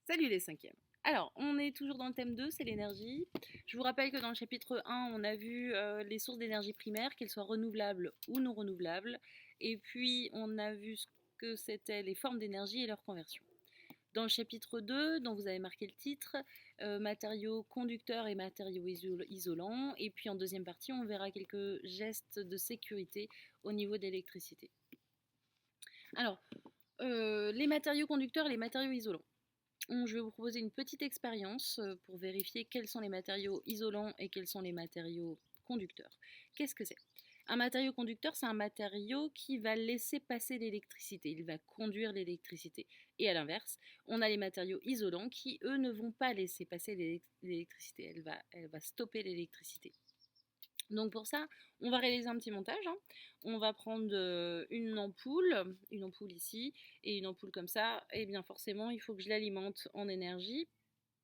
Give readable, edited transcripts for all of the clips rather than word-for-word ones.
Salut les cinquièmes. Alors, on est toujours dans le thème 2, c'est l'énergie. Je vous rappelle que dans le chapitre 1, on a vu les sources d'énergie primaire, qu'elles soient renouvelables ou non renouvelables. Et puis, on a vu ce que c'était les formes d'énergie et leur conversion. Dans le chapitre 2, dont vous avez marqué le titre, matériaux conducteurs et matériaux isolants. Et puis en deuxième partie, on verra quelques gestes de sécurité au niveau de l'électricité. Alors, les matériaux conducteurs et les matériaux isolants. Je vais vous proposer une petite expérience pour vérifier quels sont les matériaux isolants et quels sont les matériaux conducteurs. Qu'est-ce que c'est? Un matériau conducteur, c'est un matériau qui va laisser passer l'électricité, il va conduire l'électricité. Et à l'inverse, on a les matériaux isolants qui, eux, ne vont pas laisser passer l'électricité, elle va stopper l'électricité. Donc pour ça, on va réaliser un petit montage. On va prendre une ampoule ici, et une ampoule comme ça. Et bien forcément, il faut que je l'alimente en énergie,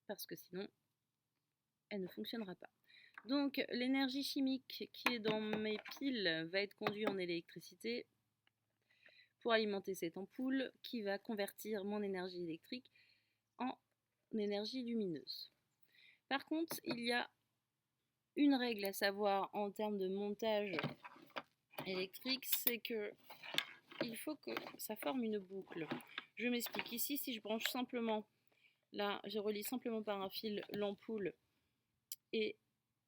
parce que sinon, elle ne fonctionnera pas. Donc l'énergie chimique qui est dans mes piles va être conduite en électricité pour alimenter cette ampoule qui va convertir mon énergie électrique en énergie lumineuse. Par contre, il y a une règle à savoir en termes de montage électrique, c'est que il faut que ça forme une boucle. Je m'explique. Ici, si je branche simplement, là, je relie simplement par un fil l'ampoule et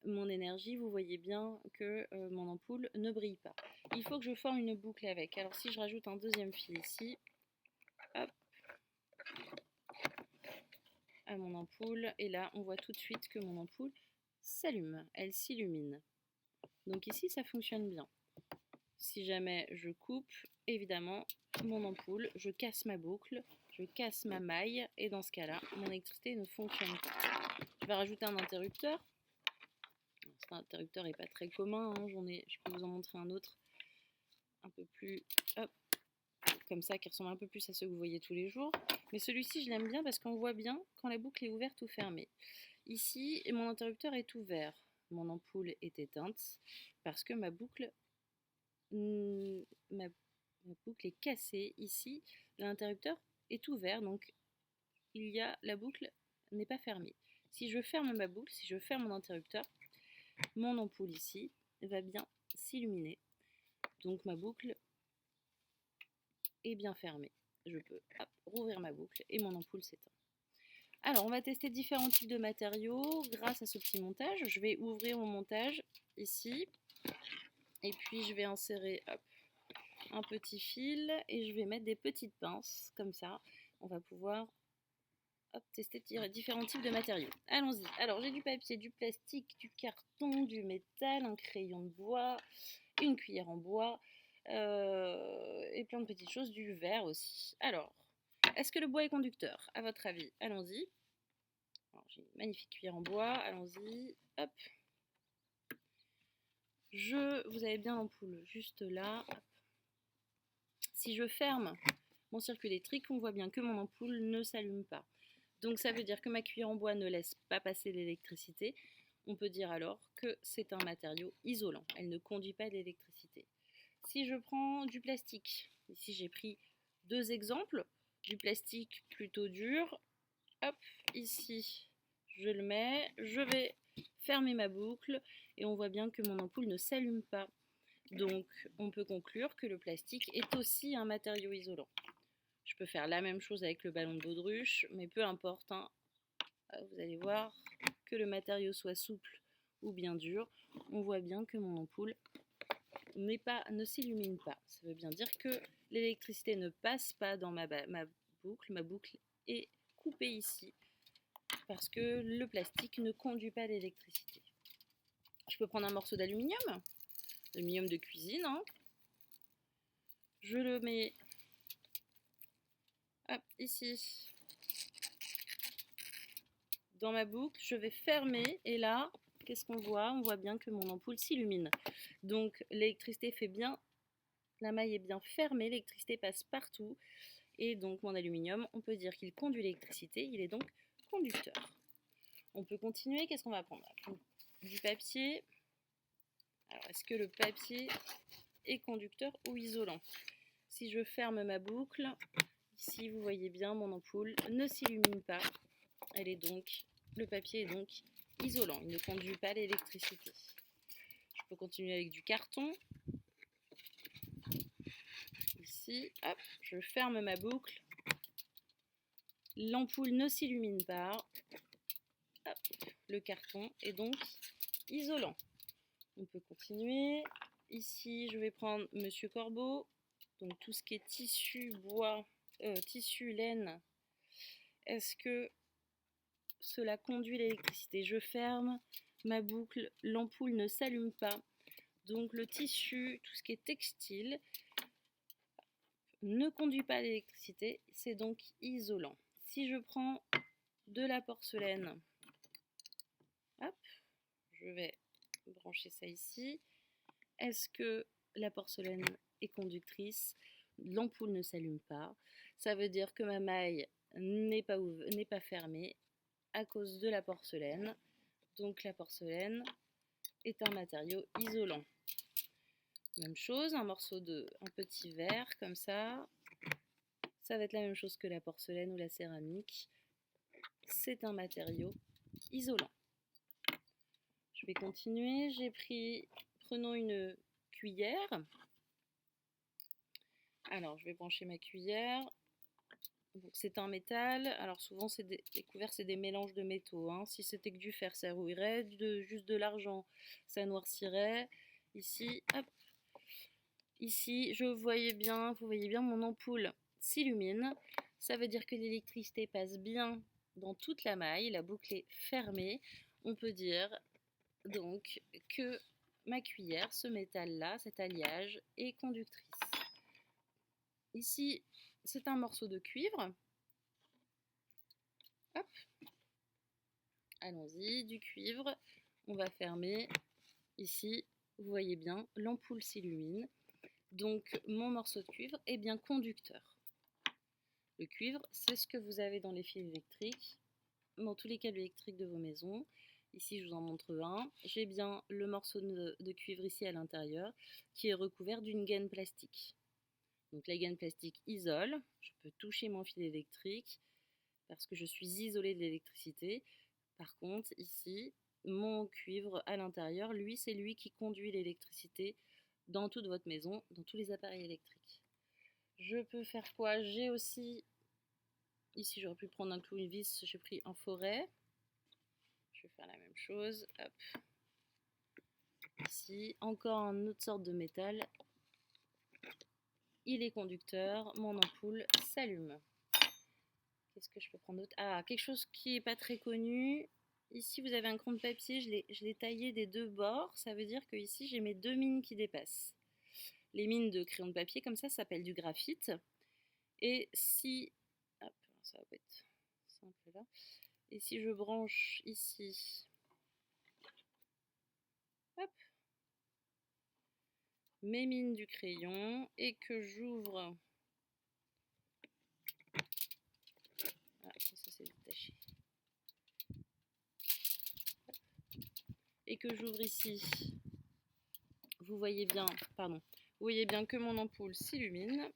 mon énergie, vous voyez bien que mon ampoule ne brille pas. Il faut que je forme une boucle avec. Alors si je rajoute un deuxième fil ici, hop, à mon ampoule, et là, on voit tout de suite que mon ampoule s'allume, elle s'illumine. Donc ici, ça fonctionne bien. Si jamais je coupe, évidemment, mon ampoule, je casse ma boucle, je casse ma maille, et dans ce cas-là, mon électricité ne fonctionne pas. Je vais rajouter un interrupteur. Cet interrupteur n'est pas très commun, je peux vous en montrer un autre, un peu plus, hop, comme ça, qui ressemble un peu plus à ceux que vous voyez tous les jours. Mais celui-ci, je l'aime bien parce qu'on voit bien quand la boucle est ouverte ou fermée. Ici, mon interrupteur est ouvert, mon ampoule est éteinte, parce que ma boucle est cassée. Ici, l'interrupteur est ouvert, donc la boucle n'est pas fermée. Si je ferme ma boucle, si je ferme mon interrupteur, mon ampoule ici va bien s'illuminer. Donc ma boucle est bien fermée. Je peux rouvrir ma boucle et mon ampoule s'éteint. Alors on va tester différents types de matériaux grâce à ce petit montage. Je vais ouvrir mon montage ici. Et puis je vais insérer un petit fil et je vais mettre des petites pinces comme ça. On va pouvoir tester différents types de matériaux. Allons-y. Alors j'ai du papier, du plastique, du carton, du métal, un crayon de bois, une cuillère en bois et plein de petites choses, du verre aussi. Alors, est-ce que le bois est conducteur à votre avis? Allons-y. J'ai une magnifique cuillère en bois. Allons-y. Hop. Vous avez bien l'ampoule juste là. Hop. Si je ferme mon circuit électrique, on voit bien que mon ampoule ne s'allume pas. Donc ça veut dire que ma cuillère en bois ne laisse pas passer l'électricité. On peut dire alors que c'est un matériau isolant. Elle ne conduit pas l'électricité. Si je prends du plastique, ici j'ai pris deux exemples, du plastique plutôt dur. Hop, ici je le mets, je vais fermer ma boucle et on voit bien que mon ampoule ne s'allume pas. Donc on peut conclure que le plastique est aussi un matériau isolant. Je peux faire la même chose avec le ballon de baudruche, mais peu importe. Vous allez voir que le matériau soit souple ou bien dur. On voit bien que mon ampoule ne s'illumine pas. Ça veut bien dire que l'électricité ne passe pas dans ma boucle. Ma boucle est coupée ici parce que le plastique ne conduit pas l'électricité. Je peux prendre un morceau d'aluminium de cuisine. Je le mets ici dans ma boucle, je vais fermer et là, qu'est-ce qu'on voit? On voit bien que mon ampoule s'illumine. Donc l'électricité fait bien, la maille est bien fermée, l'électricité passe partout et donc mon aluminium, on peut dire qu'il conduit l'électricité, il est donc conducteur. On peut continuer, qu'est-ce qu'on va prendre? Du papier. Alors est-ce que le papier est conducteur ou isolant? Si je ferme ma boucle, Ici, vous voyez bien, mon ampoule ne s'illumine pas. Le papier est donc isolant, il ne conduit pas l'électricité. Je peux continuer avec du carton. Ici, hop, je ferme ma boucle. L'ampoule ne s'illumine pas. Hop, le carton est donc isolant. On peut continuer. Ici, je vais prendre Monsieur Corbeau. Donc tout ce qui est tissu, bois, tissu, laine. Est-ce que cela conduit l'électricité? Je ferme ma boucle. L'ampoule ne s'allume pas. Donc le tissu, tout ce qui est textile, ne conduit pas l'électricité. C'est donc isolant. Si je prends de la porcelaine, hop, je vais brancher ça ici. Est-ce que la porcelaine est conductrice? L'ampoule ne s'allume pas. Ça veut dire que ma maille n'est pas fermée à cause de la porcelaine. Donc la porcelaine est un matériau isolant. Même chose, un petit verre comme ça. Ça va être la même chose que la porcelaine ou la céramique. C'est un matériau isolant. Je vais continuer. Prenons une cuillère. Alors, je vais brancher ma cuillère. C'est un métal. Alors, souvent, les couverts, c'est des mélanges de métaux. Hein. Si c'était que du fer, ça rouillerait. Juste de l'argent, ça noircirait. Ici, hop. Ici, vous voyez bien, mon ampoule s'illumine. Ça veut dire que l'électricité passe bien dans toute la maille. La boucle est fermée. On peut dire donc que ma cuillère, ce métal-là, cet alliage, est conductrice. Ici, c'est un morceau de cuivre. Hop. Allons-y, du cuivre. On va fermer. Ici, vous voyez bien, l'ampoule s'illumine. Donc, mon morceau de cuivre est bien conducteur. Le cuivre, c'est ce que vous avez dans les fils électriques, dans tous les câbles électriques de vos maisons. Ici, je vous en montre un. J'ai bien le morceau de cuivre ici à l'intérieur qui est recouvert d'une gaine plastique. Donc la gaine plastique isole. Je peux toucher mon fil électrique parce que je suis isolée de l'électricité. Par contre, ici, mon cuivre à l'intérieur, lui, c'est lui qui conduit l'électricité dans toute votre maison, dans tous les appareils électriques. Je peux faire quoi? J'ai aussi, ici j'aurais pu prendre un clou, une vis, j'ai pris un forêt. Je vais faire la même chose. Hop. Ici, encore une autre sorte de métal. Il est conducteur, mon ampoule s'allume. Qu'est-ce que je peux prendre d'autre? Ah, quelque chose qui n'est pas très connu. Ici, vous avez un crayon de papier, je l'ai taillé des deux bords. Ça veut dire que ici, j'ai mes deux mines qui dépassent. Les mines de crayon de papier, comme ça s'appelle du graphite. Et si... Hop, ça va pas être simple là. Et si je branche ici... Hop, mes mines du crayon et que j'ouvre... Ah, ça c'est détaché. Et que j'ouvre ici, vous voyez bien, pardon, vous voyez bien que mon ampoule s'illumine.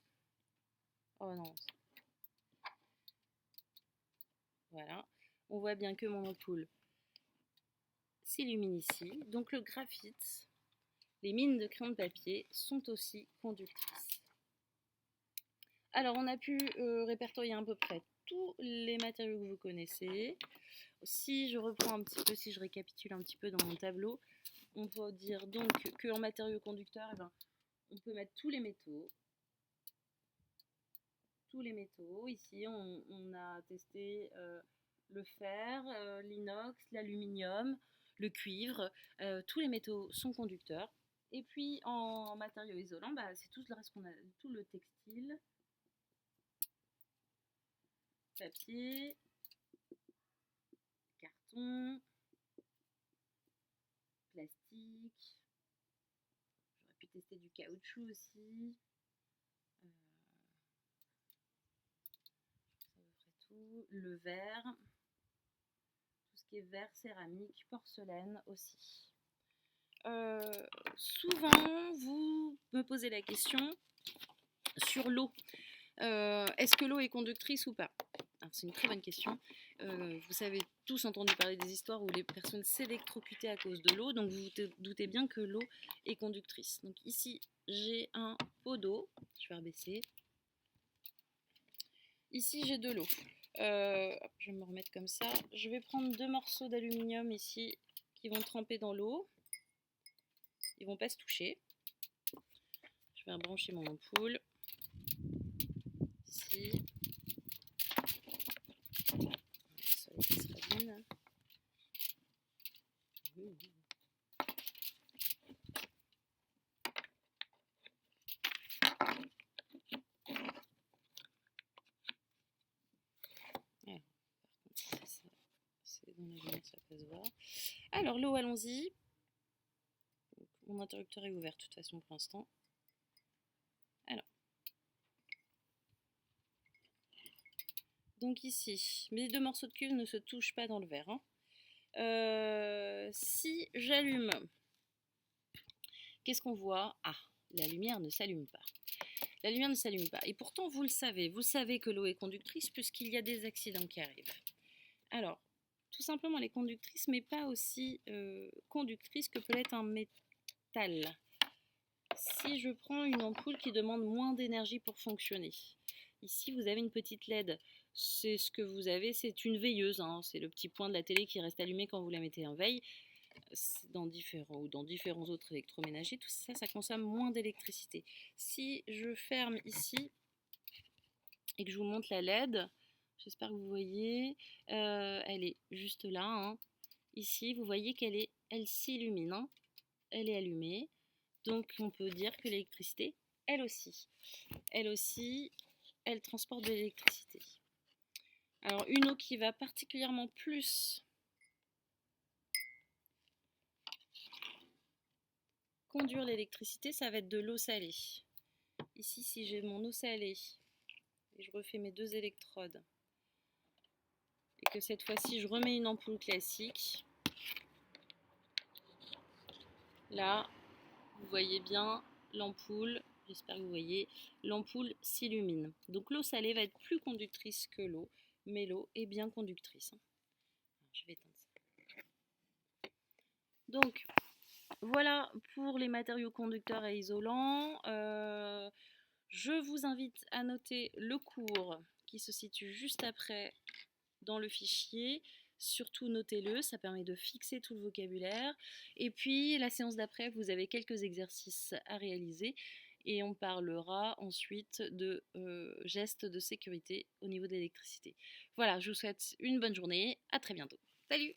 Oh non. Voilà, on voit bien que mon ampoule s'illumine ici. Donc le graphite, les mines de crayon de papier sont aussi conductrices. Alors on a pu répertorier à peu près tous les matériaux que vous connaissez. Si je reprends un petit peu, si je récapitule un petit peu dans mon tableau, on peut dire donc qu'en matériaux conducteurs, eh ben, on peut mettre tous les métaux. Tous les métaux. Ici, on a testé le fer, l'inox, l'aluminium, le cuivre. Tous les métaux sont conducteurs. Et puis en matériaux isolants, bah, c'est tout le reste qu'on a, tout le textile, papier, carton, plastique. J'aurais pu tester du caoutchouc aussi. Ça me ferait tout. Le verre, tout ce qui est verre, céramique, porcelaine aussi. Souvent, vous me posez la question sur l'eau. Est-ce que l'eau est conductrice ou pas? C'est une très bonne question. Vous avez tous entendu parler des histoires où les personnes s'électrocutaient à cause de l'eau, donc vous vous doutez bien que l'eau est conductrice. Donc ici, j'ai un pot d'eau, je vais rebaisser. Ici, j'ai de l'eau. Je vais me remettre comme ça. Je vais prendre 2 morceaux d'aluminium ici qui vont tremper dans l'eau. Ils ne vont pas se toucher. Je vais rebrancher mon ampoule. Ici. Le soleil qui se rallume. Alors, par contre, c'est dans la lumière, ça peut se voir. Alors, l'eau, allons-y. Mon interrupteur est ouvert de toute façon pour l'instant. Alors. Donc ici, mes 2 morceaux de cuivre ne se touchent pas dans le verre. Si j'allume, qu'est-ce qu'on voit? Ah, la lumière ne s'allume pas. La lumière ne s'allume pas. Et pourtant, vous savez que l'eau est conductrice puisqu'il y a des accidents qui arrivent. Alors, tout simplement, elle est conductrice, mais pas aussi conductrice que peut l'être un métal. Si je prends une ampoule qui demande moins d'énergie pour fonctionner, ici vous avez une petite LED. C'est ce que vous avez, c'est une veilleuse, hein. C'est le petit point de la télé qui reste allumé quand vous la mettez en veille. Dans différents autres électroménagers, tout ça, ça consomme moins d'électricité. Si je ferme ici et que je vous montre la LED, j'espère que vous voyez, elle est juste là. Hein. Ici, vous voyez elle s'illumine, hein. Elle est allumée. Donc on peut dire que l'électricité, elle aussi, elle transporte de l'électricité. Alors une eau qui va particulièrement plus conduire l'électricité, ça va être de l'eau salée. Ici, si j'ai mon eau salée, et je refais mes 2 électrodes, et que cette fois-ci je remets une ampoule classique, là, vous voyez bien l'ampoule, j'espère que vous voyez, l'ampoule s'illumine. Donc l'eau salée va être plus conductrice que l'eau, mais l'eau est bien conductrice. Alors, je vais éteindre ça. Donc, voilà pour les matériaux conducteurs et isolants. Je vous invite à noter le cours qui se situe juste après dans le fichier. Surtout notez-le, ça permet de fixer tout le vocabulaire. Et puis la séance d'après, vous avez quelques exercices à réaliser et on parlera ensuite de gestes de sécurité au niveau de l'électricité. Voilà, je vous souhaite une bonne journée, à très bientôt. Salut!